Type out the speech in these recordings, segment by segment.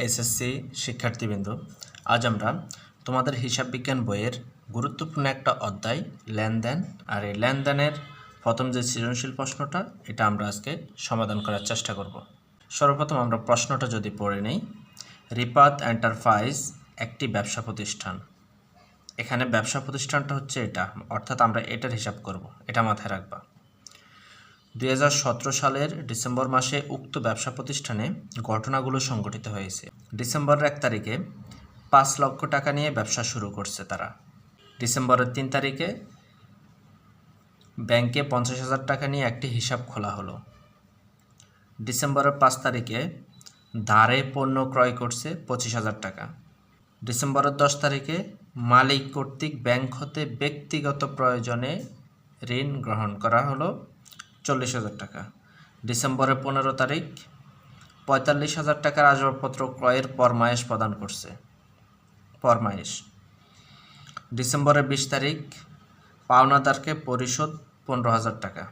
SSC শিক্ষার্থীবৃন্দ, আজ আমরা তোমাদের হিসাব বিজ্ঞান বইয়ের গুরুত্বপূর্ণ একটা অধ্যায় লেনদেন, আর এই লেনদেনের প্রথম যে সৃজনশীল প্রশ্নটা এটা আমরা আজকে সমাধান করার চেষ্টা করব। সর্বপ্রথম আমরা প্রশ্নটা যদি পড়ে নেই। রিপাত এন্টারপ্রাইজ একটি ব্যবসা প্রতিষ্ঠান। এখানে ব্যবসা প্রতিষ্ঠানটা হচ্ছে এটা, অর্থাৎ আমরা এটার হিসাব করব, এটা মাথায় রাখবা। 2017 সালের ডিসেম্বর মাসে উক্ত ব্যবসা প্রতিষ্ঠানে ঘটনাগুলো সংঘটিত হয়েছে। ডিসেম্বরের 1 তারিখে 5 লক্ষ টাকা নিয়ে ব্যবসা শুরু করছে তারা। ডিসেম্বরের 3 তারিখে ব্যাংকে 50,000 টাকা নিয়ে একটি হিসাব খোলা হলো। ডিসেম্বরের 5 তারিখে ধারে পণ্য ক্রয় করছে 25,000 টাকা। ডিসেম্বরের 10 তারিখে মালিক কর্তৃক ব্যাংক হতে ব্যক্তিগত প্রয়োজনে ঋণ গ্রহণ করা হলো 40,000 টাকা। ডিসেম্বরের 15 তারিখ 45,000 টাকার আসবাবপত্র ক্রয়ের ফরমায়েশ প্রদান করছে। ডিসেম্বরের 20 তারিখ পাওনাদারকে পরিশোধ 15,000 টাকা।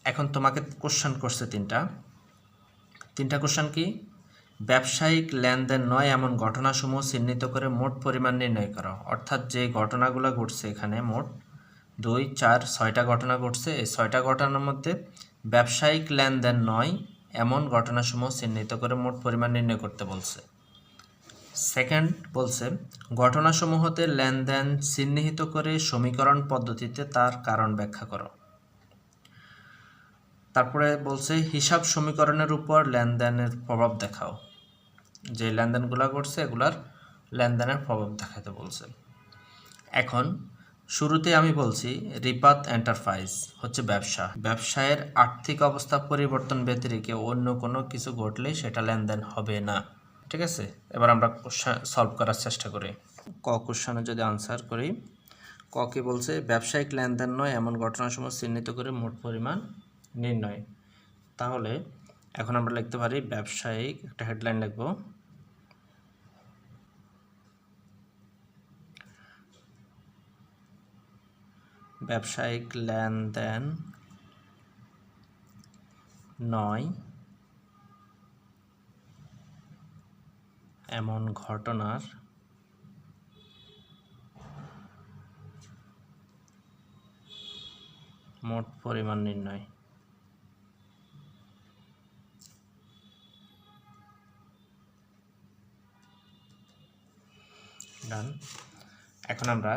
এখন তোমাকে কোশ্চেন করছে তিনটা কোশ্চেন কি? ব্যবসায়িক লেনদেন নয় এমন ঘটনাসমূহ চিহ্নিত করে মোট পরিমাণ নির্ণয় করো। অর্থাৎ যে ঘটনাগুলো ঘটছে এখানে মোট 2, 4, 6টা ঘটনা ঘটছে। এই 6টা ঘটনার মধ্যে ব্যবসায়িক লেনদেন নয় এমন ঘটনাসমূহ চিহ্নিত করে মোট পরিমাণ নির্ণয় করতে বলছে। সেকেন্ড বলছে ঘটনাসমূহতে লেনদেন চিহ্নিত করে সমীকরণ পদ্ধতিতে তার কারণ ব্যাখ্যা করো। তারপরে বলছে হিসাব সমীকরণের উপর লেনদেনের প্রভাব দেখাও। যে লেনদেনগুলো ঘটছে এগুলার লেনদেনের প্রভাব দেখাতে বলছে। এখন শুরুতে আমি বলছি রিপাত এন্টারপ্রাইজ হচ্ছে ব্যবসায়ের আর্থিক অবস্থা পরিবর্তন ব্যতিরেকে অন্য কোনো কিছু ঘটলে সেটা লেনদেন হবে না। ঠিক আছে, এবার আমরা সলভ করার চেষ্টা করি। ক কোশ্চেনে যদি আনসার করি, ক কি বলছে? ব্যবসায়িক লেনদেন নয় এমন ঘটনাসমূহ চিহ্নিত করে মোট পরিমাণ নির্ণয়। তাহলে এখন আমরা লিখতে পারি ব্যবসায়িক, একটা হেডলাইন লিখব, ব্যবসায়িক লেনদেন নয় এমন ঘটনার মোট পরিমাণ নির্ণয়। ডান। এখন আমরা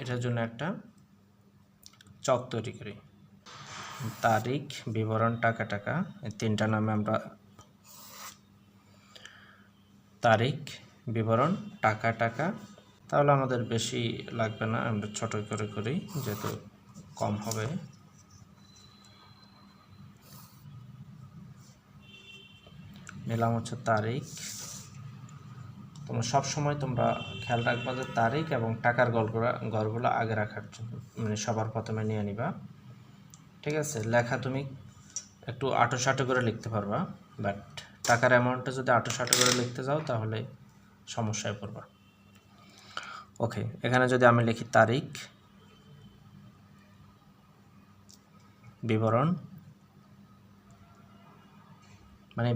এটার জন্য একটা চক তৈরি করি। তারিখ, বিবরণ, টাকা, এই তিনটা নামে আমরা তারিখ, বিবরণ, টাকা। তাহলে আমাদের বেশি লাগবে না, আমরা ছোট করে করি যেহেতু কম হবে। নিলাম হচ্ছে তারিখ। তোমরা সবসময় খেয়াল রাখবা যে তারিখ এবং টাকার গড়গুলো আগে রাখার জন্য, মানে সবার প্রথমে নিয়ে নিবা। ঠিক আছে, লেখা তুমি একটু আটো-সাটো করে লিখতে পারবা, বাট টাকার অ্যামাউন্টটা যদি আটো-সাটো করে লিখতে যাও তাহলে সমস্যায় পড়বা। ওকে, এখানে যদি আমি লিখি তারিখ, বিবরণ,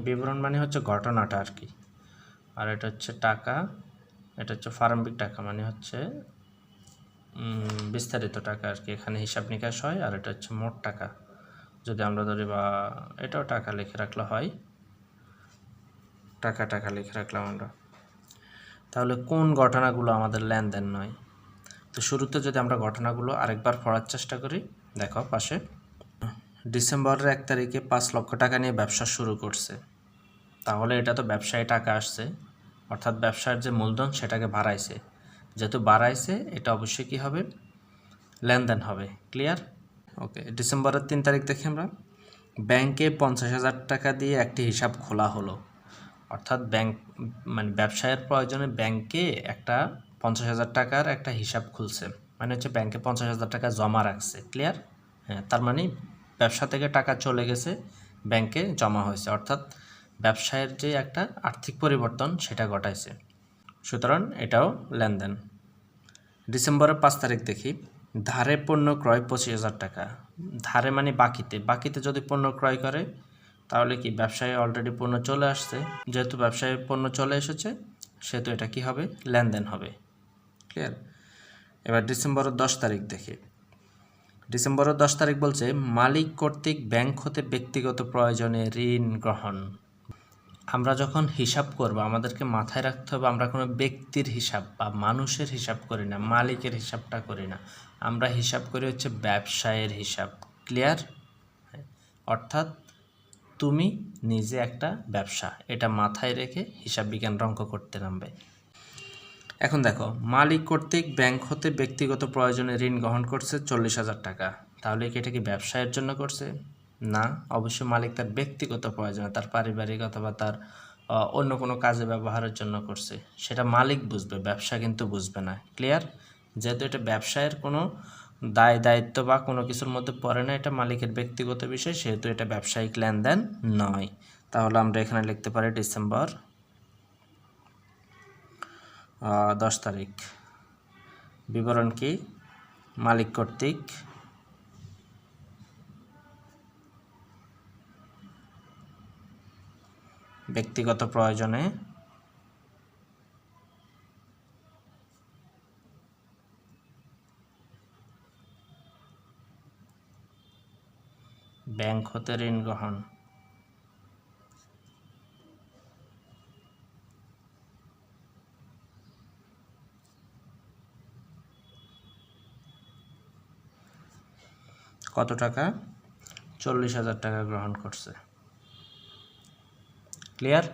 বিবরণ মানে হচ্ছে ঘটনাটা আর কি, আর এটা হচ্ছে টাকা, এটা হচ্ছে প্রারম্ভিক টাকা, মানে হচ্ছে বিস্তারিত টাকা আর কি, এখানে হিসাব নিকাশ হয়। আর এটা হচ্ছে মোট টাকা যদি আমরা ধরি, বা এটাও টাকা লিখে রাখলে হয়, টাকা লিখে রাখলাম আমরা। তাহলে কোন ঘটনাগুলো আমাদের লেনদেন নয়? তো শুরুতে যদি আমরা ঘটনাগুলো আরেকবার পড়ার চেষ্টা করি, দেখো পাশে, ডিসেম্বরের 1 তারিখে 5 লক্ষ টাকা নিয়ে ব্যবসা শুরু করছে। তাহলে এটা তো ব্যবসায় টাকা আসছে, অর্থাৎ ব্যবসার যে মূলধন সেটাকে বাড়াইছে। যেহেতু বাড়াইছে এটা অবশ্যই কী হবে? লেনদেন হবে। ক্লিয়ার? ওকে, ডিসেম্বরের 3 তারিখ দেখি আমরা, ব্যাংকে 50,000 টাকা দিয়ে একটি হিসাব খোলা হলো। অর্থাৎ ব্যবসায়ের প্রয়োজনে ব্যাংকে একটা 50,000 টাকার একটা হিসাব খুলছে, মানে হচ্ছে ব্যাংকে 50,000 টাকা জমা রাখছে। ক্লিয়ার? হ্যাঁ, তার মানে ব্যবসা থেকে টাকা চলে গেছে, ব্যাংকে জমা হয়েছে, অর্থাৎ ব্যবসায়ের যে একটা আর্থিক পরিবর্তন সেটা ঘটাইছে। সুতরাং এটাও লেনদেন। ডিসেম্বরের 5 তারিখ দেখি, ধারে পণ্য ক্রয় 25,000 টাকা। ধারে মানে বাকিতে যদি পণ্য ক্রয় করে তাহলে কি ব্যবসায় অলরেডি পণ্য চলে আসছে, যেহেতু ব্যবসায় পণ্য চলে এসেছে সেহেতু এটা কি হবে, লেনদেন হবে। ক্লিয়ার? এবার ডিসেম্বরের 10 তারিখ দেখি। ডিসেম্বরের 10 তারিখ বলছে মালিক কর্তৃক ব্যাংক হতে ব্যক্তিগত প্রয়োজনে ঋণ গ্রহণ। আমরা যখন হিসাব করব আমাদেরকে মাথায় রাখতে হবে আমরা কোনো ব্যক্তির হিসাব বা মানুষের হিসাব করি না, মালিকের হিসাবটা করি না, আমরা হিসাব করি হচ্ছে ব্যবসায়ের হিসাব। ক্লিয়ার? অর্থাৎ তুমি নিজে একটা ব্যবসা, এটা মাথায় রেখে হিসাব বিজ্ঞান অঙ্ক করতে নামবে। এখন দেখো, মালিক কর্তৃক ব্যাংক হতে ব্যক্তিগত প্রয়োজনে ঋণ গ্রহণ করছে 40,000 টাকা। তাহলে কি এটা কি ব্যবসায়ের জন্য করছে? না, অবশ্যই মালিক তার ব্যক্তিগত প্রয়োজনে, তার পারিবারিক অথবা তার অন্য কোনো কাজে ব্যবহারের জন্য করছে, সেটা মালিক বুঝবে, ব্যবসা কিন্তু বুঝবে না। ক্লিয়ার? যেহেতু এটা ব্যবসায়ের কোনো দায় দায়িত্ব বা কোনো কিছুর মধ্যে পড়ে না, এটা মালিকের ব্যক্তিগত বিষয়, সেহেতু এটা ব্যবসায়িক লেনদেন নয়। তাহলে আমরা এখানে লিখতে পারি ডিসেম্বর 10 তারিখ। বিবরণ কি? মালিক কর্তৃক ব্যক্তিগত প্রয়োজনে ব্যাংক হতে ঋণ গ্রহণ। কত টাকা? 40,000 টাকা গ্রহণ করছে। ক্লিয়ার?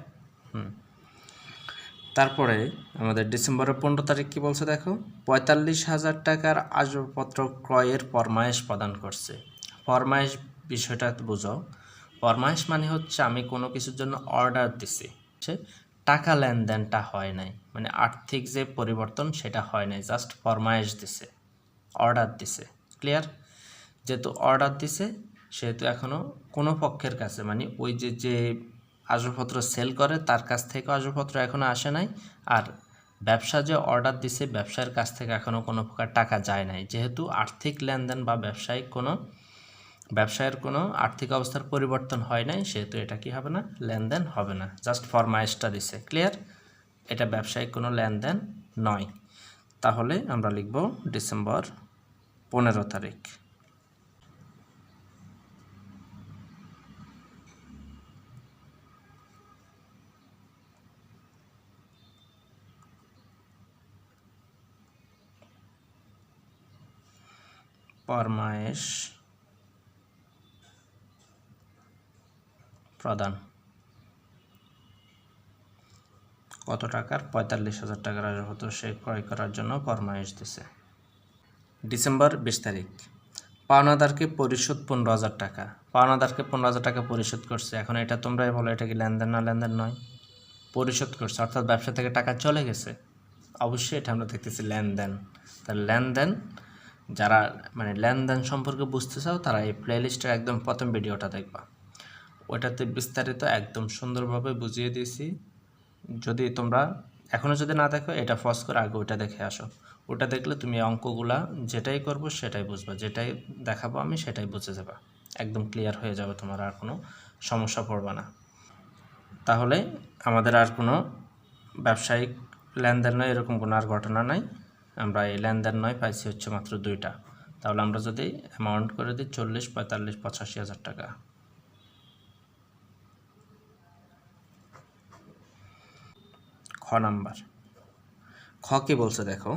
তারপরে আমাদের ডিসেম্বরের 15 তারিখ কি বলছে দেখো, 45,000 টাকার আসবাবপত্র ক্রয়ের ফরমায়েশ প্রদান করছে। ফরমায়েশ বিষয়টা বুঝো। ফরমায়েশ মানে হচ্ছে আমি কোনো কিছুর জন্য অর্ডার দিছি, টাকা লেনদেনটা হয় নাই, মানে আর্থিক যে পরিবর্তন সেটা হয় নাই, জাস্ট ফরমায়েশ দিছে, অর্ডার দিছে। ক্লিয়ার? যেহেতু অর্ডার দিছে সেহেতু এখনও কোনো পক্ষের কাছে, মানে ওই যে আসবাবপত্র সেল করে তার কাছ থেকে আসবাবপত্র এখনও আসে নাই, আর ব্যবসা যে অর্ডার দিছে ব্যবসার কাছ থেকে এখনও কোনো প্রকার টাকা যায় নাই। যেহেতু আর্থিক লেনদেন বা ব্যবসায়ের কোনো আর্থিক অবস্থার পরিবর্তন হয় নাই, সেহেতু এটা কি হবে না, লেনদেন হবে না, জাস্ট ফরমায়েশটা দিছে। ক্লিয়ার? এটা ব্যবসায়িক কোনো লেনদেন নয়। তাহলে আমরা লিখব ডিসেম্বর 15 তারিখ। ফরমায়েশ প্রদান। কত টাকার? 45,000 টাকার আসবাবপত্র সে ক্রয় করার জন্য ফরমায়েশ দিছে। ডিসেম্বর 20 তারিখ, পাওনাদারকে পরিশোধ 15,000 টাকা। পাওনাদারকে 15,000 টাকা পরিশোধ করছে। এখন এটা তোমরাই বলো, এটা কি লেনদেন না লেনদেন নয়? পরিশোধ করছে অর্থাৎ ব্যবসা থেকে টাকা চলে গেছে, অবশ্যই এটা আমরা দেখতেছি লেনদেন। তার লেনদেন, যারা মানে লেনদেন সম্পর্কে বুঝতে চাও তারা এই প্লেলিস্টের একদম প্রথম ভিডিওটা দেখবা, ওইটাতে বিস্তারিত একদম সুন্দরভাবে বুঝিয়ে দিয়েছি। যদি তোমরা এখনও যদি না দেখো, এটা পজ করে আগে ওটা দেখে আসো। ওটা দেখলে তুমি অঙ্কগুলা যেটাই করব সেটাই বুঝবা, যেটাই দেখাবো আমি সেটাই বুঝে যাবা, একদম ক্লিয়ার হয়ে যাবে, তোমার আর কোনো সমস্যা পড়বে না। তাহলে আমাদের আর কোনো ব্যবসায়িক লেনদেন নয়, এরকম কোনো আর ঘটনা নাই। আমরা এই লেনদেন নয় পাইছি হচ্ছে মাত্র 2টা। তাহলে আমরা যদি অ্যামাউন্ট করে দিই 40, 45, 85,000 টাকা। খ নাম্বার। খ কি বলছে দেখো,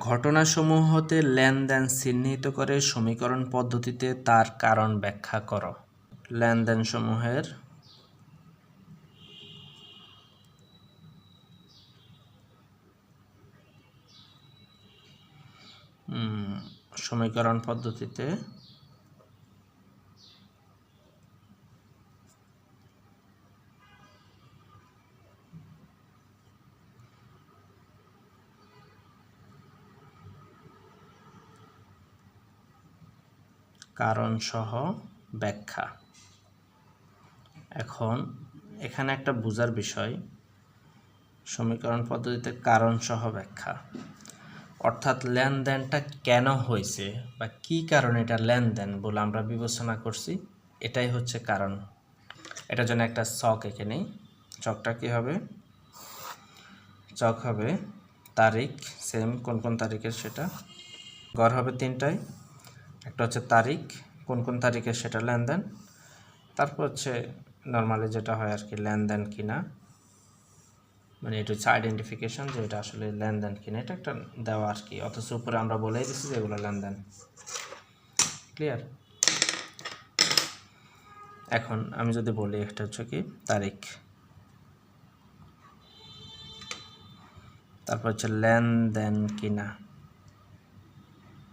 ঘটনাসমূহ হতে লেনদেন চিহ্নিত করে সমীকরণ পদ্ধতিতে তার কারণ ব্যাখ্যা করো। লেনদেন সমূহের সমীকরণ পদ্ধতিতে কারণসহ ব্যাখ্যা। এখন এখানে একটা বোঝার বিষয়, সমীকরণ পদ্ধতিতে কারণসহ ব্যাখ্যা অর্থাৎ লেনদেনটা কেন হয়েছে বা কী কারণে এটা লেনদেন বলে আমরা বিবেচনা করছি, এটাই হচ্ছে কারণ। এটার জন্য একটা ছক এঁকে নেই। ছকটা কী হবে? ছক হবে তারিখ, সেম কোন কোন তারিখের সেটা, গড় হবে তিনটায়। একটা হচ্ছে তারিখ, কোন কোন তারিখের সেটা লেনদেন, তারপর হচ্ছে নর্মালি যেটা হয় আর কি লেনদেন কিনা, মানে এটা হচ্ছে আইডেন্টিফিকেশন যে এটা আসলে লেনদেন কিনা, এটা একটা দেওয়া আর কি, অথচ উপরে আমরা বলেই দিচ্ছি যে এগুলো লেনদেন। ক্লিয়ার? এখন আমি যদি বলি একটা হচ্ছে কি তারিখ, তারপর হচ্ছে লেনদেন কিনা,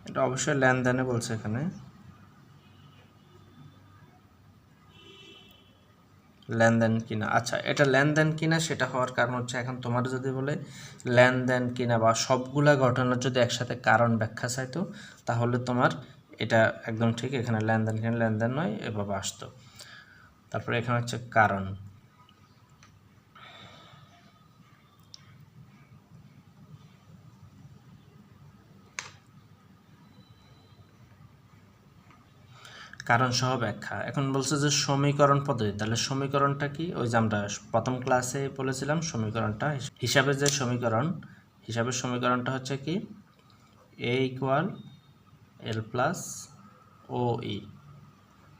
এটা অবশ্যই লেনদেনে বলছে এখানে, লেনদেন কিনা। আচ্ছা, এটা লেনদেন কিনা সেটা হওয়ার কারণ হচ্ছে এখন তোমার যদি বলে লেনদেন কিনা বা সবগুলা ঘটনার যদি একসাথে কারণ ব্যাখ্যা চাইতো তাহলে তোমার এটা একদম ঠিক, এখানে লেনদেন কিনা লেনদেন নয় এভাবে আসতো। তারপরে এখানে হচ্ছে কারণ, কারণ সহ ব্যাখ্যা। এখন বলছে যে সমীকরণ পদ্ধতি, তাহলে সমীকরণটা কি? ওই যে আমরা প্রথম ক্লাসে বলেছিলাম সমীকরণটা, হিসাবের যে সমীকরণ, হিসাবের সমীকরণটা হচ্ছে কি এ ইকুয়াল এল প্লাস ও ই।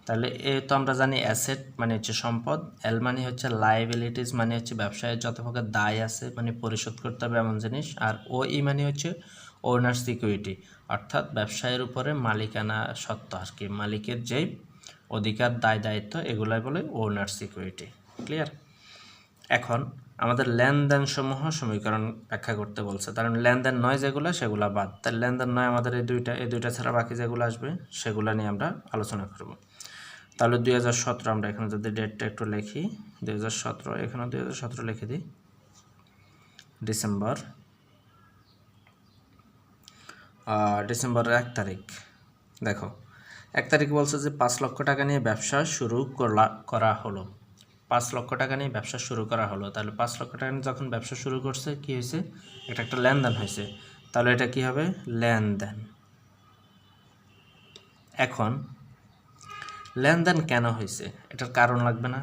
তাহলে এ তো আমরা জানি অ্যাসেট মানে হচ্ছে সম্পদ, এল মানে হচ্ছে লায়াবিলিটিস মানে হচ্ছে ব্যবসায়ের যত প্রকার দায় আছে মানে পরিশোধ করতে হবে এমন জিনিস, আর ও ই মানে হচ্ছে ওনার সিকিউরিটি, অর্থাৎ ব্যবসায়ের উপরে মালিকানা সত্ত্ব আর কি, মালিকের যেই অধিকার দায় দায়িত্ব এগুলাই বলে ওনার সিকিউরিটি। ক্লিয়ার? এখন আমাদের লেনদেন সমূহ সমীকরণ ব্যাখ্যা করতে বলছে, কারণ লেনদেন নয় যেগুলো সেগুলো বাদ, তাই লেনদেন নয় আমাদের এই দুইটা ছাড়া বাকি যেগুলো আসবে সেগুলো নিয়ে আমরা আলোচনা করব। তাহলে 2017 আমরা এখানে যদি ডেটটা একটু লিখি, 2017, এখানে 2017 লিখে দিই, ডিসেম্বরের 1 তারিখ। দেখো 1 তারিখ বলছে যে 5 লক্ষ টাকা নিয়ে ব্যবসা শুরু করা হলো, 5 লক্ষ টাকা নিয়ে ব্যবসা শুরু করা হলো। তাহলে 5 লক্ষ টাকা নিয়ে যখন ব্যবসা শুরু করছে কি হয়েছে? এটা একটা লেনদেন হয়েছে, তাহলে এটা কি হবে? লেনদেন। এখন লেনদেন কেন হয়েছে এটার কারণ লাগবে না?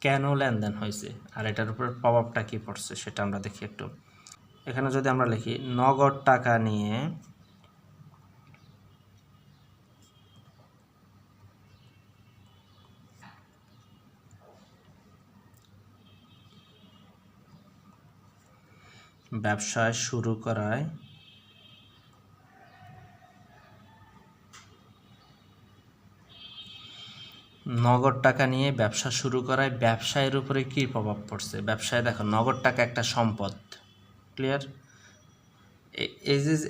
কেন লেনদেন হয়েছে আর এটার উপর প্রভাবটা কি পড়ছে সেটা আমরা দেখি একটু। এখানে যদি আমরা লিখি নগদ টাকা নিয়ে ব্যবসা শুরু করায় নগদ টাকা নিয়ে ব্যবসা শুরু করায় ব্যবসায়ের উপরে কী প্রভাব পড়ছে? ব্যবসায় দেখো নগদ টাকা একটা সম্পদ। ক্লিয়ার?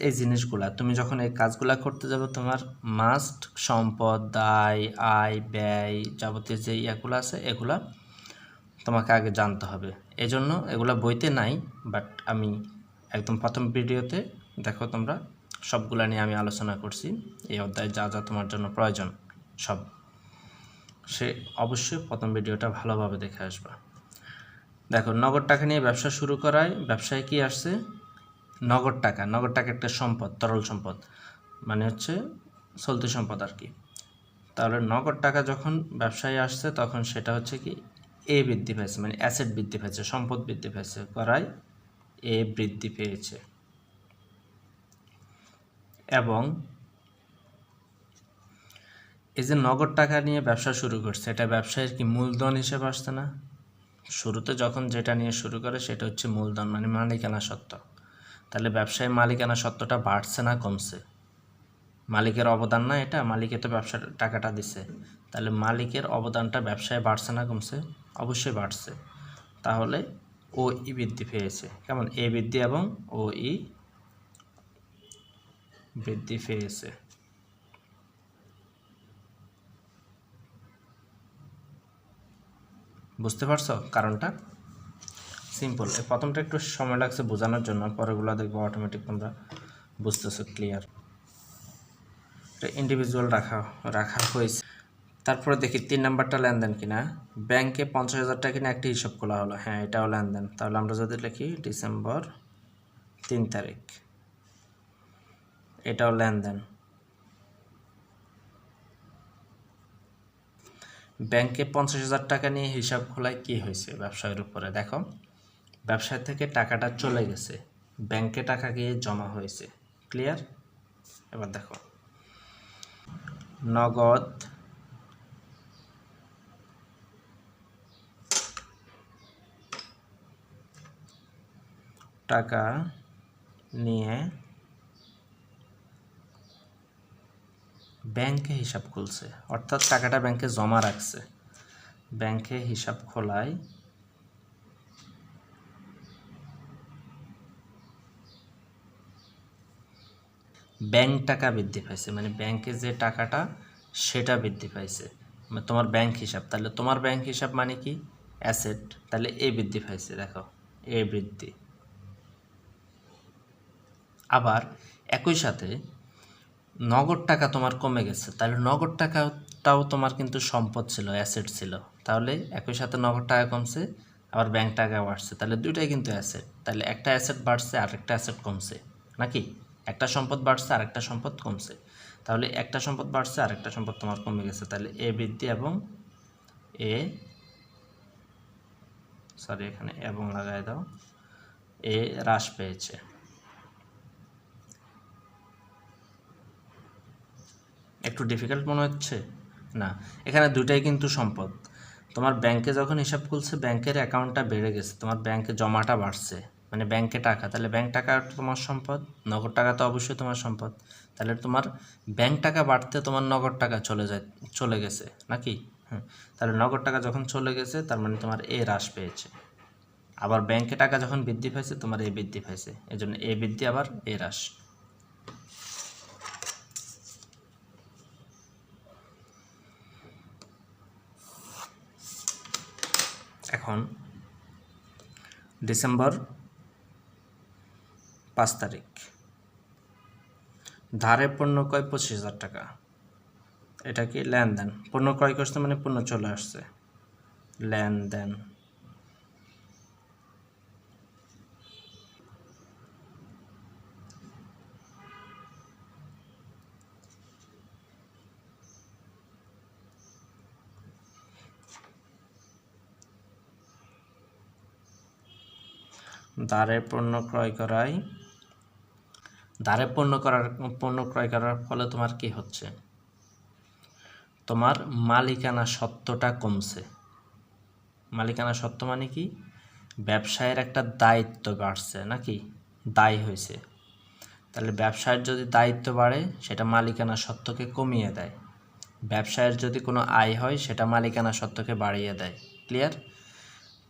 এই জিনিসগুলা তুমি যখন এই কাজগুলা করতে যাবে তোমার মাস্ট সম্পদ, দায়, আয়, ব্যয়, যাবতীয় যে ইয়াগুলো আছে এগুলা তোমাকে আগে জানতে হবে। এজন্য এগুলা বইতে নাই, বাট আমি একদম প্রথম ভিডিওতে দেখো তোমরা সবগুলা নিয়ে আমি আলোচনা করছি, এই অধ্যায়ে যা যা তোমার জন্য প্রয়োজন সব, সে অবশ্যই প্রথম ভিডিওটা ভালোভাবে দেখে আসবা। দেখো নগদ টাকা নিয়ে ব্যবসা শুরু করায় ব্যবসায় কি আসছে? নগদ টাকা। নগদ টাকা একটা সম্পদ, তরল সম্পদ, মানে হচ্ছে চলতি সম্পদ আর কি। তাহলে নগদ টাকা যখন ব্যবসায় আসছে তখন সেটা হচ্ছে কি এ বৃদ্ধি পেয়েছে, মানে অ্যাসেট বৃদ্ধি পেয়েছে, সম্পদ বৃদ্ধি পেয়েছে, করায় এ বৃদ্ধি পেয়েছে। এবং এই যে নগদ টাকা নিয়ে ব্যবসা শুরু করছে এটা ব্যবসায়ের কি মূলধন হিসেবে আসছে না? শুরুতে যখন যেটা নিয়ে শুরু করে সেটা হচ্ছে মূলধন, মানে মালিকানা সত্ত্ব। তাহলে ব্যবসায় মালিকানা সত্ত্বটা বাড়ছে না কমছে? মালিকের অবদান না এটা, মালিকে তো ব্যবসার টাকাটা দিছে, তাহলে মালিকের অবদানটা ব্যবসায় বাড়ছে না কমছে? অবশ্যই বাড়ছে। তাহলে ও ই বৃদ্ধি পেয়েছে, কেমন? এ বৃদ্ধি এবং ও ই বৃদ্ধি পেয়েছে। বুঝতে পারছো কারণটা? সিম্পল। এই প্রথমটা একটু সময় লাগছে বোঝানোর জন্য, পরেগুলো দেখবো অটোমেটিক তোমরা বুঝতেছো ক্লিয়ার। এটা ইন্ডিভিজুয়াল রাখা হয়েছে। তারপরে দেখি 3 নাম্বারটা লেনদেন কিনা। ব্যাংকে 50,000 টাকা কিনা একটি হিসাব খোলা হলো, হ্যাঁ এটাও লেনদেন। তাহলে আমরা যদি লিখি ডিসেম্বর 3 তারিখ, এটাও লেনদেন। ব্যাংকে 50,000 টাকা নিয়ে হিসাব খোলায় কি হয়েছে ব্যবসায়ের উপরে? দেখো, ব্যবসায় থেকে টাকাটা চলে গেছে, ব্যাংকে টাকা গিয়ে জমা হয়েছে। ক্লিয়ার? এবার দেখো, নগদ টাকা নিয়ে ব্যাংকে হিসাব খুলছে, অর্থাৎ টাকাটা ব্যাংকে জমা রাখছে। ব্যাংকে হিসাব খোলায় ব্যাংক টাকা বৃদ্ধি পাইছে, মানে ব্যাংকে যে টাকাটা সেটা বৃদ্ধি পাইছে, মানে তোমার ব্যাংক হিসাব। তাহলে তোমার ব্যাংক হিসাব মানে কি? অ্যাসেট। তাহলে এ বৃদ্ধি পাইছে, দেখো এ বৃদ্ধি। আবার একই সাথে নগদ টাকা তোমার কমে গেছে, তাহলে নগদ টাকাটাও তোমার কিন্তু সম্পদ ছিল, অ্যাসেট ছিল। তাহলে একই সাথে নগদ টাকা কমছে, আবার ব্যাংক টাকা বাড়ছে, তাহলে দুইটাই কিন্তু অ্যাসেট। তাহলে একটা অ্যাসেট বাড়ছে আর একটা অ্যাসেট কমছে, নাকি? একটা সম্পদ বাড়ছে আর একটা সম্পদ কমছে। তাহলে একটা সম্পদ বাড়ছে আর একটা সম্পদ তোমার কমে গেছে, তাহলে এ বৃদ্ধি এবং এখানে এবং লাগাই দাও, এ হ্রাস পেয়েছে। একটু ডিফিকাল্ট মনে হচ্ছে না? এখানে দুইটাই কিন্তু সম্পদ। তোমার ব্যাংকে যখন হিসাব খুলছে, ব্যাংকের অ্যাকাউন্টটা বেড়ে গেছে, তোমার ব্যাংকে জমাটা বাড়ছে, মানে ব্যাংকে টাকা। তাহলে ব্যাংক টাকা তোমার সম্পদ, নগদ টাকা তো অবশ্যই তোমার সম্পদ। তাহলে তোমার ব্যাংক টাকা বাড়তে তোমার নগদ টাকা চলে গেছে, নাকি? হ্যাঁ। তাহলে নগদ টাকা যখন চলে গেছে, তার মানে তোমার এ হ্রাস পেয়েছে। আবার ব্যাংকে টাকা যখন বৃদ্ধি পাইছে, তোমার এ বৃদ্ধি পাইছে, এই জন্য এ বৃদ্ধি আবার এ হ্রাস। এখন ডিসেম্বর 5 তারিখ, ধারে পণ্য ক্রয় 25,000 টাকা। এটা কি লেনদেন? পণ্য ক্রয় করছে মানে পণ্য চলে আসছে, লেনদেন। ধারে পণ্য ক্রয় করার ফলে তোমার কি হচ্ছে? তোমার মালিকানা সত্ত্বটা কমছে। মালিকানা সত্ত্ব মানে কি? ব্যবসায়ের একটা দায়িত্ব বাড়ছে, নাকি? দায় হয়েছে। তাহলে ব্যবসায়ের যদি দায়িত্ব বাড়ে, সেটা মালিকানা সত্ত্বকে কমিয়ে দেয়। ব্যবসায়ের যদি কোনো আয় হয়, সেটা মালিকানা সত্ত্বকে বাড়িয়ে দেয়। ক্লিয়ার?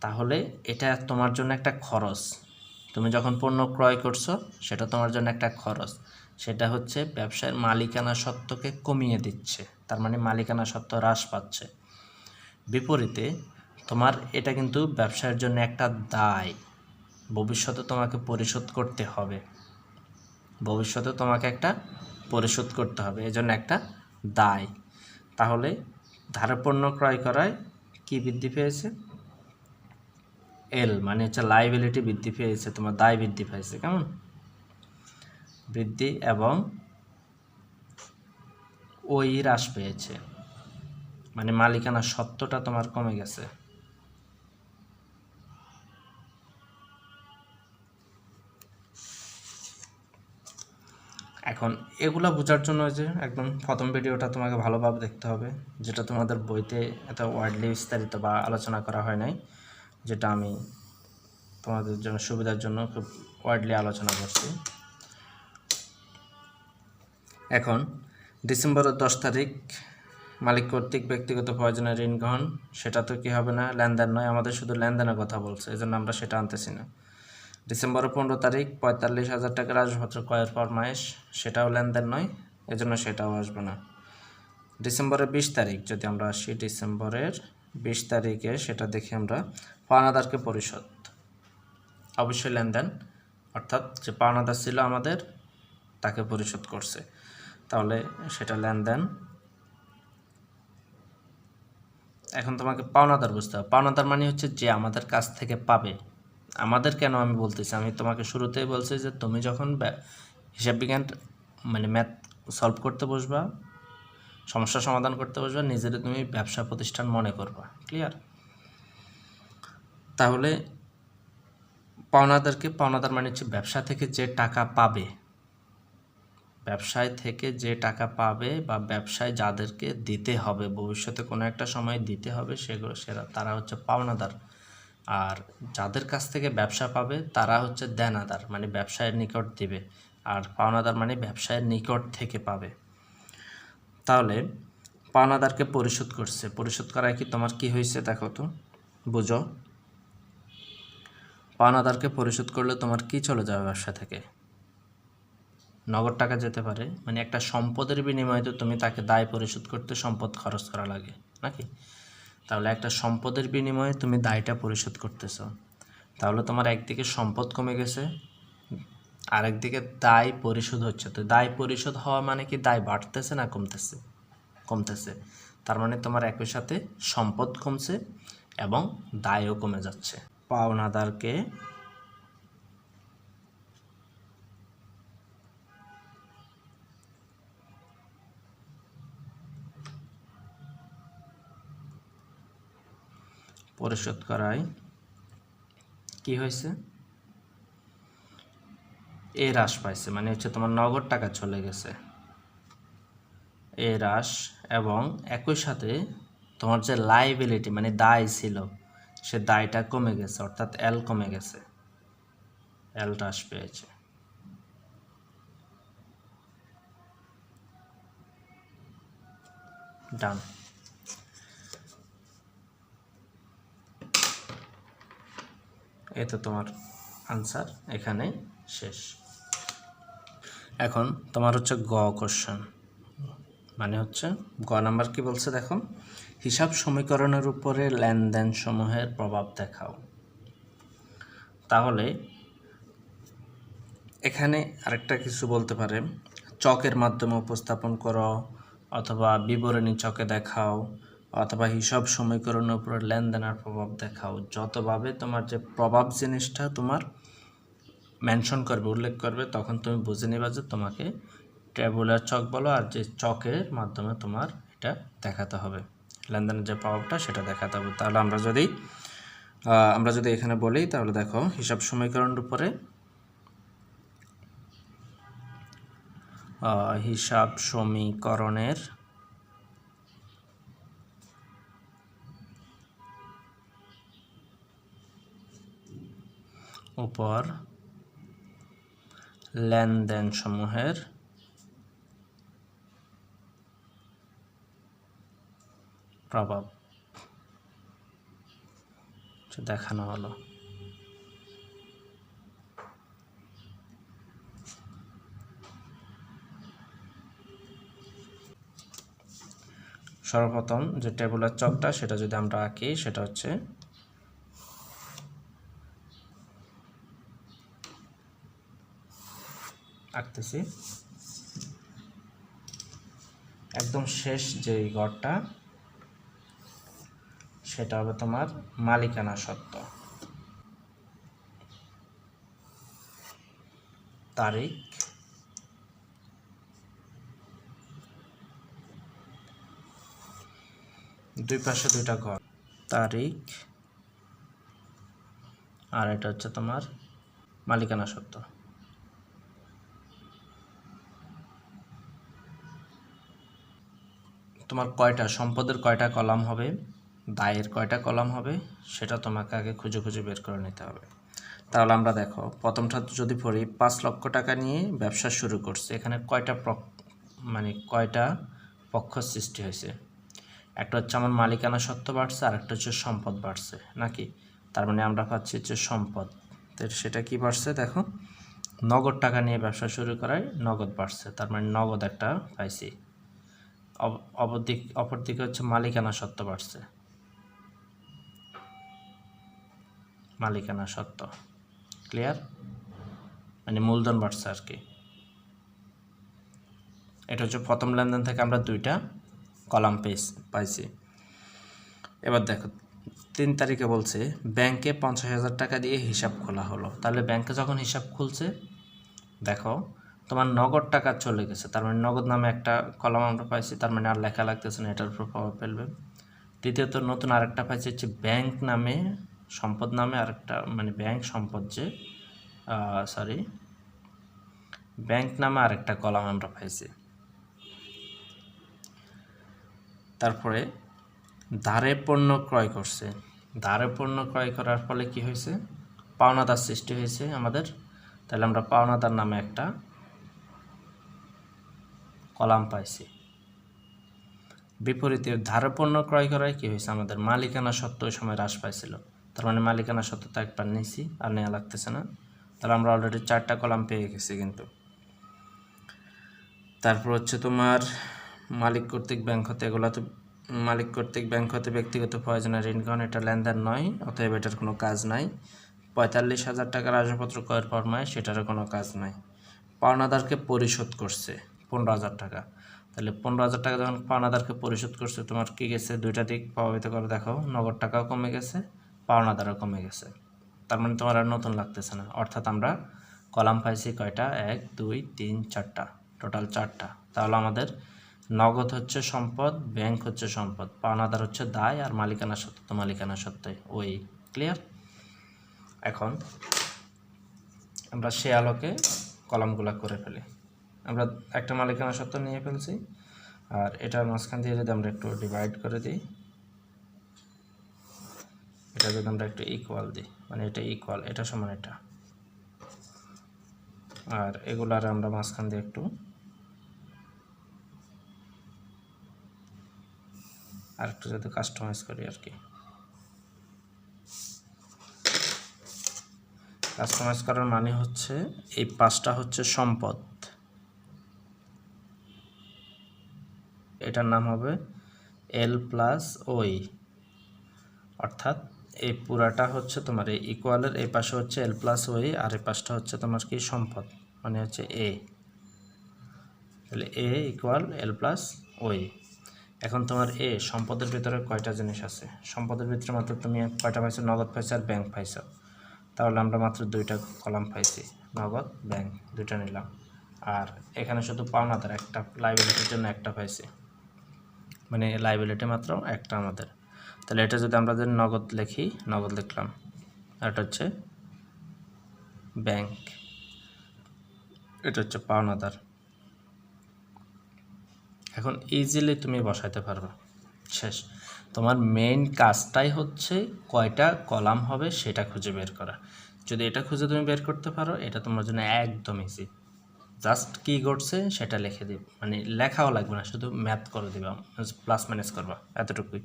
তাহলে এটা তোমার জন্য একটা খরচ। তুমি যখন পণ্য ক্রয় করছো, সেটা তোমার জন্য একটা খরচ। সেটা হচ্ছে ব্যবসায়ের মালিকানা সত্ত্বকে কমিয়ে দিচ্ছে, তার মানে মালিকানা সত্ত্ব হ্রাস পাচ্ছে। বিপরীতে তোমার এটা কিন্তু ব্যবসায়ের জন্য একটা দায়, ভবিষ্যতে তোমাকে পরিশোধ করতে হবে। এজন্য একটা দায়। তাহলে ধারে পণ্য ক্রয় করায় কি বৃদ্ধি পেয়েছে? এল মানে হচ্ছে লাইবিলিটি বৃদ্ধি পেয়েছে, তোমার দায় বৃদ্ধি পেয়েছে। কেমন? বৃদ্ধি এবং ওই হ্রাস পেয়েছে, মানে মালিকানা সত্ত্বটা তোমার কমে গেছে। এখন এগুলা বোঝার জন্য যে একদম প্রথম ভিডিওটা তোমাকে ভালোভাবে দেখতে হবে, যেটা তোমাদের বইতে এত ওয়াইডলি বিস্তারিত বা আলোচনা করা হয় নাই, যেটা আমি তোমাদের জন্য সুবিধার জন্য খুব ওয়াইডলি আলোচনা করছি। এখন ডিসেম্বরের 10 তারিখ, মালিক কর্তৃক ব্যক্তিগত প্রয়োজনে ঋণ গ্রহণ, সেটা তো কি হবে না? লেনদেন নয়। আমাদের শুধু লেনদেনের কথা বলছে, এই জন্য আমরা সেটা আনতেছি না। ডিসেম্বরের 15 তারিখ 45,000 টাকার আসবাবপত্র ক্রয়ের ফরমাইশ, সেটাও লেনদেন নয়, এজন্য সেটাও আসবে না। ডিসেম্বরের 20 তারিখ যদি আমরা আসি, ডিসেম্বরের 20 তারিখে সেটা দেখি আমরা, পাওনাদারকে পরিশোধ, অবশ্যই লেনদেন, অর্থাৎ যে পাওনাদার ছিল আমাদের, তাকে পরিশোধ করছে, তাহলে সেটা লেনদেন। এখন তোমাকে পাওনাদার বুঝতে হবে। পাওনাদার মানে হচ্ছে যে আমাদের কাছ থেকে পাবে। আমাদের কেন আমি বলতেছি, আমি তোমাকে শুরুতেই বলছি যে তুমি যখন হিসাব বিজ্ঞান মানে ম্যাথ সলভ করতে বসবা, সমস্যা সমাধান করতে বসবে, নিজের তুমি ব্যবসা প্রতিষ্ঠান মনে করবা। ক্লিয়ার? তাহলে পাওনাদার মানে হচ্ছে ব্যবসা থেকে যে টাকা পাবে, ব্যবসায় থেকে যে টাকা পাবে বা ব্যবসায় যাদেরকে দিতে হবে, ভবিষ্যতে কোনো একটা সময় দিতে হবে, তারা হচ্ছে পাওনাদার। আর যাদের কাছ থেকে ব্যবসা পাবে তারা হচ্ছে দেনাদার, মানে ব্যবসায়ের নিকট দিবে। আর পাওনাদার মানে ব্যবসায়ের নিকট থেকে পাবে। তাহলে পাওনাদারকে পরিশোধ করছে, পরিশোধ করায় কি তোমার কি হয়েছে দেখো তো, বুঝো। পাওনাদারকে পরিশোধ করলে তোমার কি চলে যাবে ব্যবসা থেকে? নগদ টাকা যেতে পারে, মানে একটা সম্পদের বিনিময়ে তো তুমি তাকে দায় পরিশোধ করতে সম্পদ খরচ করা লাগে নাকি? তাহলে একটা সম্পদের বিনিময়ে তুমি দায়টা পরিশোধ করতেছ, তাহলে তোমার একদিকে সম্পদ কমে গেছে, আরেকদিকে দায় পরিশোধ হচ্ছে। তো দায় পরিশোধ হওয়া মানে কি দায় বাড়তেছে না কমতেছে? কমতেছে। তার মানে তোমার একই সাথে সম্পদ কমছে এবং দায়ও কমে যাচ্ছে। পাওনাদারকে পরিশোধ করায় কি হয়েছে? এ হ্রাস পাইছে, মানে হচ্ছে তোমার নগদ টাকা চলে গেছে, এ হ্রাস। এবং একই সাথে তোমার যে লাইবিলিটি মানে দায় ছিল, সে দায়টা কমে গেছে, অর্থাৎ এল কমে গেছে, এল হ্রাস পেয়েছে। ডান। এই তো তোমার আনসার এখানে শেষ। এখন তোমার হচ্ছে গ কোশ্চেন, মানে হচ্ছে গ নাম্বার কি বলছে দেখো, হিসাব সমীকরণের উপরে লেনদেন সমূহের প্রভাব দেখাও। তাহলে এখানে আরেকটা কিছু বলতে পারে, চকের মাধ্যমে উপস্থাপন করো, অথবা বিবরণী চকে দেখাও, অথবা হিসাব সমীকরণের উপরে লেনদেনের প্রভাব দেখাও। যতভাবে তোমার যে প্রভাব জিনিসটা তোমার মেনশন করবে, উল্লেখ করবে, তখন তুমি বুঝে নিবা যে তোমাকে ট্যাবুলার চক বলো, আর যে চকের মাধ্যমে তোমার এটা দেখাতে হবে, লেনদেনের যে প্রভাবটা সেটা দেখাতে হবে। তাহলে আমরা যদি এখানে বলি, তাহলে দেখো হিসাব সমীকরণের উপরে হিসাব সমীকরণের উপর লেনদেন সমূহের প্রভাব দেখানো হলো। সর্বপ্রথম যে টেবুলার চকটা সেটা যদি আমরা আঁকি, সেটা হচ্ছে আঁকতেছি, একদম শেষ যে ঘরটা সেটা হবে তোমার মালিকানা সত্ত্ব, তারিখ, দুই পাশে দুইটা ঘর, তারিখ, আর এটা হচ্ছে তোমার মালিকানা সত্ত্ব। তোমার কয়টা সম্পদের কয়টা কলাম হবে, দায়ের কয়টা কলাম হবে, সেটা তোমাকে আগে খুঁজে খুঁজে বের করে নিতে হবে। তাহলে আমরা দেখো প্রথমটা যদি পড়ি, 5 লক্ষ টাকা নিয়ে ব্যবসা শুরু করছে, এখানে কয়টা পক্ষ সৃষ্টি হয়েছে? একটা হচ্ছে আমার মালিকানা সত্ত্ব বাড়ছে, আর একটা হচ্ছে সম্পদ বাড়ছে নাকি? তার মানে আমরা পাচ্ছি হচ্ছে সম্পদ। সেটা কি বাড়ছে দেখো, নগদ টাকা নিয়ে ব্যবসা শুরু করায় নগদ বাড়ছে, তার মানে নগদ একটা পাইছি। অপরদিকে হচ্ছে মালিকানা সত্ত্ব বাড়ছে, মালিকানা সত্ত্ব। ক্লিয়ার? মানে মূলধন বাড়ছে আর কি। এটা হচ্ছে প্রথম লেনদেন থেকে আমরা দুইটা কলাম পাইছি। এবার দেখো 3 তারিখে বলছে ব্যাংকে 50,000 টাকা দিয়ে হিসাব খোলা হলো। তাহলে ব্যাংকে যখন হিসাব খুলছে, দেখো তোমার নগদ টাকা চলে গেছে, তার মানে নগদ নামে একটা কলাম আমরা পাইছি, তার মানে আর লেখা লাগতেছে না, এটার উপর প্রভাব ফেলবে। দ্বিতীয়ত নতুন আরেকটা পাইছি হচ্ছে ব্যাংক নামে, সম্পদ নামে আরেকটা, মানে ব্যাংক সম্পদ যে ব্যাংক নামে আরেকটা কলাম আমরা পাইছি। তারপরে ধারে পণ্য ক্রয় করছে, ধারে পণ্য ক্রয় করার ফলে কি হয়েছে, পাওনাদার সৃষ্টি হয়েছে আমাদের, তাহলে আমরা পাওনাদার নামে একটা কলাম পাইছি। বিপরীতে ধারে পণ্য ক্রয় করায় কি হয়েছে, আমাদের মালিকানা সত্ত্ব ওই সময় হ্রাস পাইছিল, তার মানে মালিকানা সত্ত্বটা একবার নিয়েছি আর নেওয়া লাগতেছে না, তাহলে আমরা অলরেডি 4টা কলাম পেয়ে গেছি কিন্তু। তারপর হচ্ছে তোমার মালিক কর্তৃক ব্যাংক হতে, এগুলো তো মালিক কর্তৃক ব্যাংক হতে ব্যক্তিগত প্রয়োজনে ঋণ গ্রহণ, এটা লেনদেন নয়, অতএব এটার কোনো কাজ নাই। 45,000 টাকার আসবাবপত্র ক্রয়ের ফরমায়, সেটারও কোনো কাজ নাই। পাওনাদারকে পরিশোধ করছে 15,000 টাকা, তাহলে 15,000 টাকা যখন পাওনাদারকে পরিশোধ করছে, তোমার কি গেছে, দুইটা দিক প্রভাবিত করে দেখো, নগদ টাকাও কমে গেছে, পাওনাদারও কমে গেছে, তার মানে তোমার আর নতুন লাগতেছে না। অর্থাৎ আমরা কলাম পাইছি কয়টা, 1 2 3 4টা, টোটাল 4টা। তাহলে আমাদের নগদ হচ্ছে সম্পদ, ব্যাংক হচ্ছে সম্পদ, পাওনাদার হচ্ছে দায়, আর মালিকানা সত্ত্ব তো মালিকানা সত্ত্বই ওই। ক্লিয়ার? এখন আমরা সে আলোকে কলামগুলো করে ফেলি। আমরা একটা মালিকানা সত্ত্ব নিয়ে ফেলছি, আর এটার মাঝখান দিয়ে যদি আমরা একটু ডিভাইড করে দিই, এটা যদি আমরা একটু ইকুয়াল দিই, মানে এটা ইকুয়াল, এটা সমান এটা, আর এগুলার আমরা মাঝখান দিয়ে একটু আর একটু যদি কাস্টমাইজ করি আর কি। কাস্টমাইজ করার মানে হচ্ছে এই 5টা হচ্ছে সম্পদ, এটার নাম হবে L+OE, অর্থাৎ এই পুরাটা হচ্ছে তোমার এই ইকুয়ালের এই পাশে হচ্ছে L+OE, আর এই পাশটা হচ্ছে তোমার কি সম্পদ, মানে হচ্ছে A, তাহলে A = L+OE। এখন তোমার এ সম্পদের ভিতরে কয়টা জিনিস আছে, সম্পদের ভিতরে মাত্র তুমি কয়টা পাইছো, নগদ পাইছো আর ব্যাংক পাইছো, তাহলে আমরা মাত্র 2টা কলাম পাইছি, নগদ ব্যাংক 2টা নিলাম, আর এখানে শুধু পাওনাদার একটা, লাইবিলিটির জন্য একটা পাইছি, মানে লাইবিলিটি মাত্র একটা আমাদের। তাহলে এটা যদি আমরা নগদ লিখি, নগদ লিখলাম, আর এটা হচ্ছে ব্যাংক, এটা হচ্ছে পাওনাদার। এখন ইজিলি তুমি বসাইতে পারবে, শেষ। তোমার মেইন কাজটাই হচ্ছে কয়টা কলাম হবে সেটা খুঁজে বের করা। যদি এটা খুঁজে তুমি বের করতে পারো, এটা তোমার জন্য একদম ইজি। জাস্ট কী ঘটছে সেটা লিখে দিবে, মানে লেখাও লাগবে না, শুধু ম্যাথ করে দিবা, প্লাস মাইনাস করবা, এতটুকুই।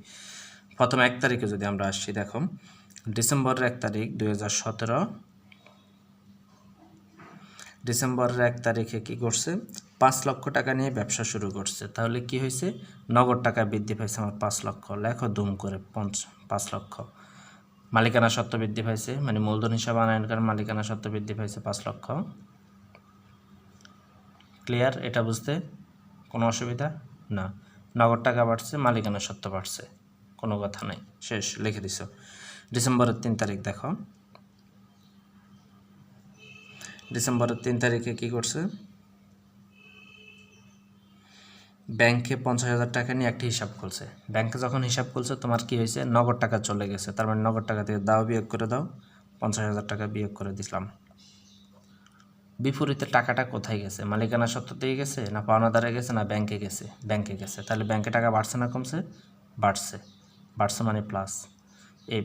প্রথম 1 তারিখে যদি আমরা আসছি, দেখো ডিসেম্বরের 1 তারিখ 2017, ডিসেম্বরের 1 তারিখে কী করছে, 5 লক্ষ টাকা নিয়ে ব্যবসা শুরু করছে। তাহলে কি হয়েছে, নগদ টাকা বৃদ্ধি পাইছে আমার 5 লক্ষ, লেখো দুম করে 5 লক্ষ। মালিকানা সত্ত্ব বৃদ্ধি পাইছে, মানে মূলধন হিসাবে আনয়নকার মালিকানা সত্ত্ব বৃদ্ধি পাইছে 5 লক্ষ। ক্লিয়ার? এটা বুঝতে কোনো অসুবিধা না? নগদ টাকা বাড়ছে, মালিকানা সত্ত্ব বাড়ছে, কোনো কথা নাই, শেষ, লিখে দিছো। ডিসেম্বরের 3 তারিখ দেখো, ডিসেম্বরের 3 তারিখে কী করছে, ব্যাংকে 50,000 টাকা নিয়ে একটা হিসাব খুলছে। ব্যাংকে যখন হিসাব খুলছে, তোমার কি হয়েছে, নগদ টাকা চলে গেছে, তার মানে নগদ টাকা থেকে দাও বিয়োগ করে দাও, 50,000 টাকা বিয়োগ করে দিলাম। বিপরীতে টাকাটা কোথায় গেছে, মালিকানা সত্ত্ব দিয়ে গেছে, না পাওনাদারে গেছে, না ব্যাংকে গেছে, ব্যাংকে গেছে। তাহলে ব্যাংকে টাকা বাড়ছে না কমছে, বাড়ছে, বাড়ছে মানে প্লাস। এই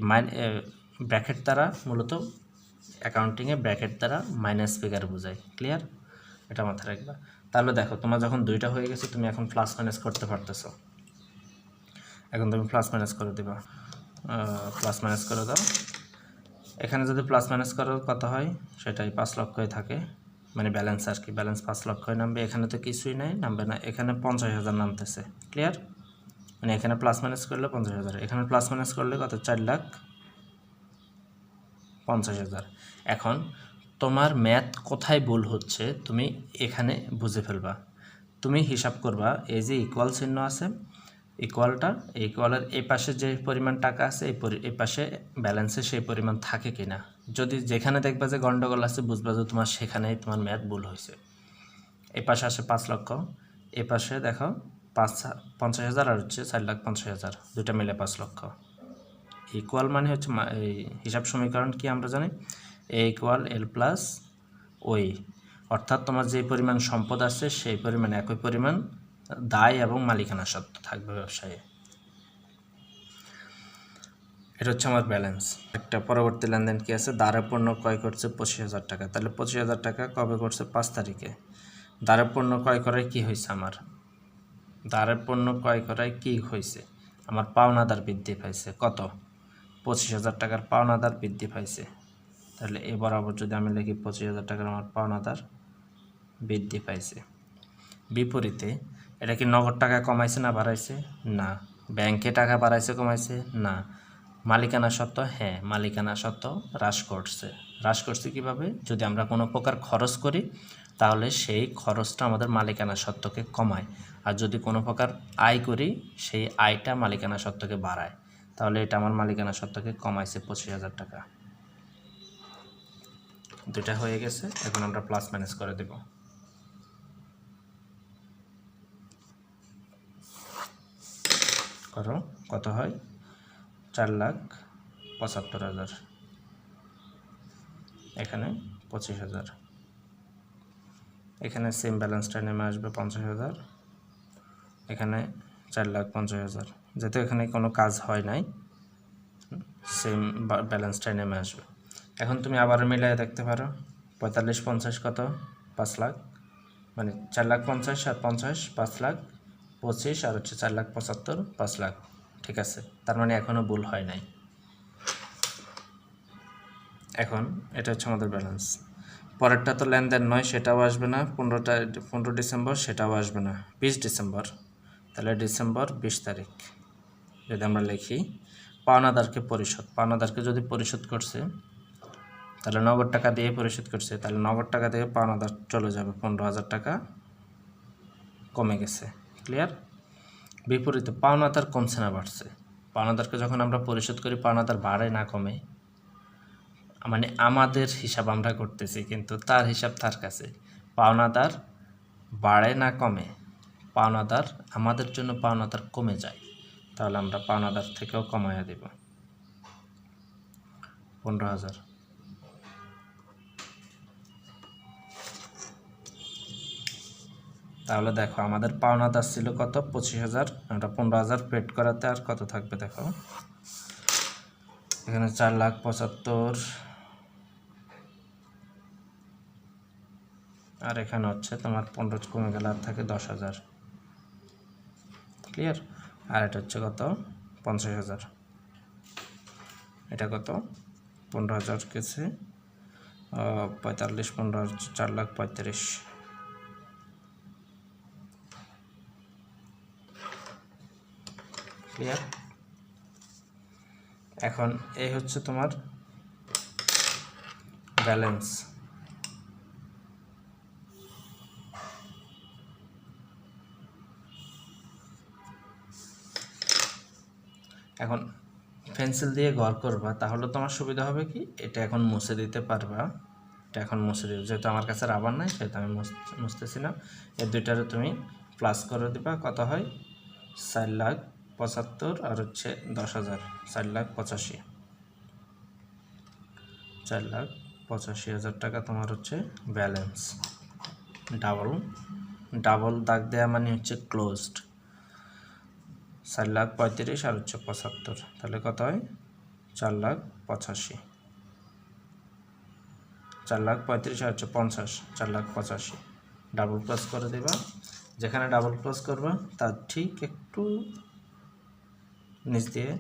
ব্র্যাকেট দ্বারা মূলত অ্যাকাউন্টিংয়ে ব্র্যাকেট দ্বারা মাইনাস ফিগার বোঝায়। ক্লিয়ার? এটা মাথায় রাখবা। তাহলে দেখো, তোমার যখন 2টা হয়ে গেছে, তুমি এখন প্লাস মাইনাস করতে পারতেছো। এখন তুমি প্লাস মাইনাস করে দিবা, প্লাস মাইনাস করে দাও। এখানে যদি প্লাস মাইনাস করার কথা হয়, সেটাই 5 লক্ষই থাকে, মানে ব্যালেন্স আর কি, ব্যালেন্স 5 লক্ষই নামবে। এখানে তো কিছুই নাই, নামবে না, এখানে 50,000 নামতেছে। ক্লিয়ার? মানে এখানে প্লাস মাইনাস করলে 50,000, এখানে প্লাস মাইনাস করলে কত, 4,50,000। এখন তোমার ম্যাথ কোথায় ভুল হচ্ছে তুমি এখানে বুঝে ফেলবা। তুমি হিসাব করবা, এই যে ইকুয়াল চিহ্ন আছে, ইকুয়ালটা, ইকুয়ালের এই পাশে যে পরিমাণ টাকা আছে, এই পাশে ব্যালেন্সে সেই পরিমাণ থাকে কিনা। যদি যেখানে দেখবা যে গন্ডগোল আছে, বুঝবা যে তোমার সেখানেই তোমার ম্যাথ ভুল হয়েছে। এই পাশে আসে 5 লক্ষ, এই পাশে দেখো 50,000 আর হচ্ছে 4,50,000, দুইটা মিলে 5 লক্ষ। ইকুয়াল মানে হচ্ছে এই হিসাব সমীকরণ কি আমরা জানি, এ ইকুয়াল এল প্লাস ওই, অর্থাৎ তোমার যে পরিমাণ সম্পদ আছে সেই পরিমাণ একই পরিমাণ দায় এবং মালিকানা সত্ত্ব থাকবে ব্যবসায়ে। এটা হচ্ছে আমার ব্যালেন্স। একটা পরবর্তী লেনদেন কি আছে, দ্বারে পণ্য ক্রয় করছে 25,000 টাকা। তাহলে 25,000 টাকা কবে করছে, 5 তারিখে। দ্বারে পণ্য ক্রয় করায় কি হয়েছে, আমার দ্বারে পণ্য ক্রয় করায় কি হয়েছে, আমার পাওনাদার বৃদ্ধি পাইছে। কত, 25,000 টাকার পাওনাদার বৃদ্ধি পাইছে। তাহলে এ বরাবর যদি আমি লিখি 25,000 টাকার আমার পাওনাদার বৃদ্ধি পাইছে। বিপরীতে এটা কি নগদ টাকা কমাইছে না বাড়াইছে, না। ব্যাংকে টাকা বাড়াইছে কমাইছে, না। মালিকানা সত্ত্ব, হ্যাঁ মালিকানা সত্ত্ব হ্রাস করছে। হ্রাস করছে কীভাবে, যদি আমরা কোনো প্রকার খরচ করি তাহলে সেই খরচটা আমাদের মালিকানা সত্ত্বকে কমায়, আর যদি কোনো প্রকার আয় করি সেই আয়টা মালিকানা সত্ত্বকে বাড়ায়। তাহলে এটা আমার মালিকানা সত্ত্বকে কমাইছে 25,000 টাকা। দুটা হয়ে গেছে, এখন আমরা প্লাস মাইনাস করে দেব। করো, কত হয়, 4,75,000, এখানে 25,000, এখানে সেম ব্যালেন্সটা নেমে আসবে 50,000, এখানে 4,50,000, যেহেতু এখানে কোনো কাজ হয় নাই সেম ব্যালেন্সটাই নেমে আসবে। এখন তুমি আবার মিলিয়ে দেখতে পারো, 45 50 কত, 5 লাখ, মানে 4,50,000 আর 50 5 লাখ, 25 আর হচ্ছে 4,75,000 5 লাখ, ঠিক আছে। তার মানে এখনও ভুল হয় নাই। এখন এটা হচ্ছে আমাদের ব্যালেন্স। পরেরটা তো লেনদেন নয়, সেটাও আসবে না। 15 ডিসেম্বর সেটাও আসবে না, 20 ডিসেম্বর। তাহলে ডিসেম্বর 20 তারিখ যদি আমরা লিখি, পাওনাদারকে পরিশোধ, পাওনাদারকে যদি পরিশোধ করছে তাহলে নগদ টাকা দিয়ে পরিশোধ করছে, তাহলে নগদ টাকা থেকে পাওনাদার চলে যাবে 15,000 টাকা কমে গেছে, ক্লিয়ার। বিপরীতে পাওনাদার কমছে না বাড়ছে, পাওনাদারকে যখন আমরা পরিশোধ করি পাওনাদার বাড়ে না কমে, মানে আমাদের হিসাব আমরা করতেছি কিন্তু তার হিসাব তার কাছে, পাওনাদার বাড়ে না কমে, পাওনাদার আমাদের জন্য পাওনাদার কমে যায়, তাহলে আমরা পাওনাদার থেকেও কমাইয়া দেব 15,000। তাহলে দেখো আমাদের পাওনাদার ছিল কত, 25,000, আমরা 15,000 পেড করাতে আর কত থাকবে দেখো, এখানে 4,75,000 আর এখানে হচ্ছে তোমার 15 কমে গেলে আর থাকে 10,000, ক্লিয়ার। আর এটা হচ্ছে কত, 50,000, এটা কত 15,000 গেছে 45 15 4,35,000, ক্লিয়ার। এখন এই হচ্ছে তোমার ব্যালেন্স। এখন পেন্সিল দিয়ে ঘর করবা, তাহলে তোমার সুবিধা হবে কি, এটা এখন মুছে দিতে পারবা, এটা এখন মুছে দিবে, যেহেতু আমার কাছে রাবার নাই সেহেতু আমি মুছতেছি না। এই দুইটারে তুমি প্লাস করে দিবা, কত হয় 4,75,000 আর হচ্ছে 10,000, 4,85,000, 4,85,000 টাকা তোমার হচ্ছে ব্যালেন্স। ডাবল দাগ দেওয়া মানে হচ্ছে ক্লোজড, 4,35,000 আর হচ্ছে 75, তাহলে কত হয় 4,85,000, 4,35,000 আর হচ্ছে 50, 4,85,000, ডাবল ক্লোজ করে দেবা। যেখানে ডাবল ক্লোজ করবা তার ঠিক একটু নিচ দিয়ে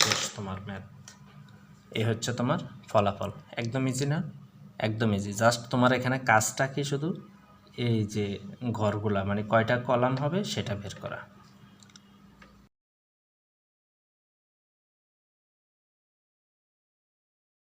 শেষ তোমার ম্যাথ। এই হচ্ছে তোমার ফলাফল, একদম ইজি না, একদম ইজি। জাস্ট তোমার এখানে কাজটা কি, শুধু এই যে ঘরগুলা মানে কয়টা কলাম হবে সেটা বের করা।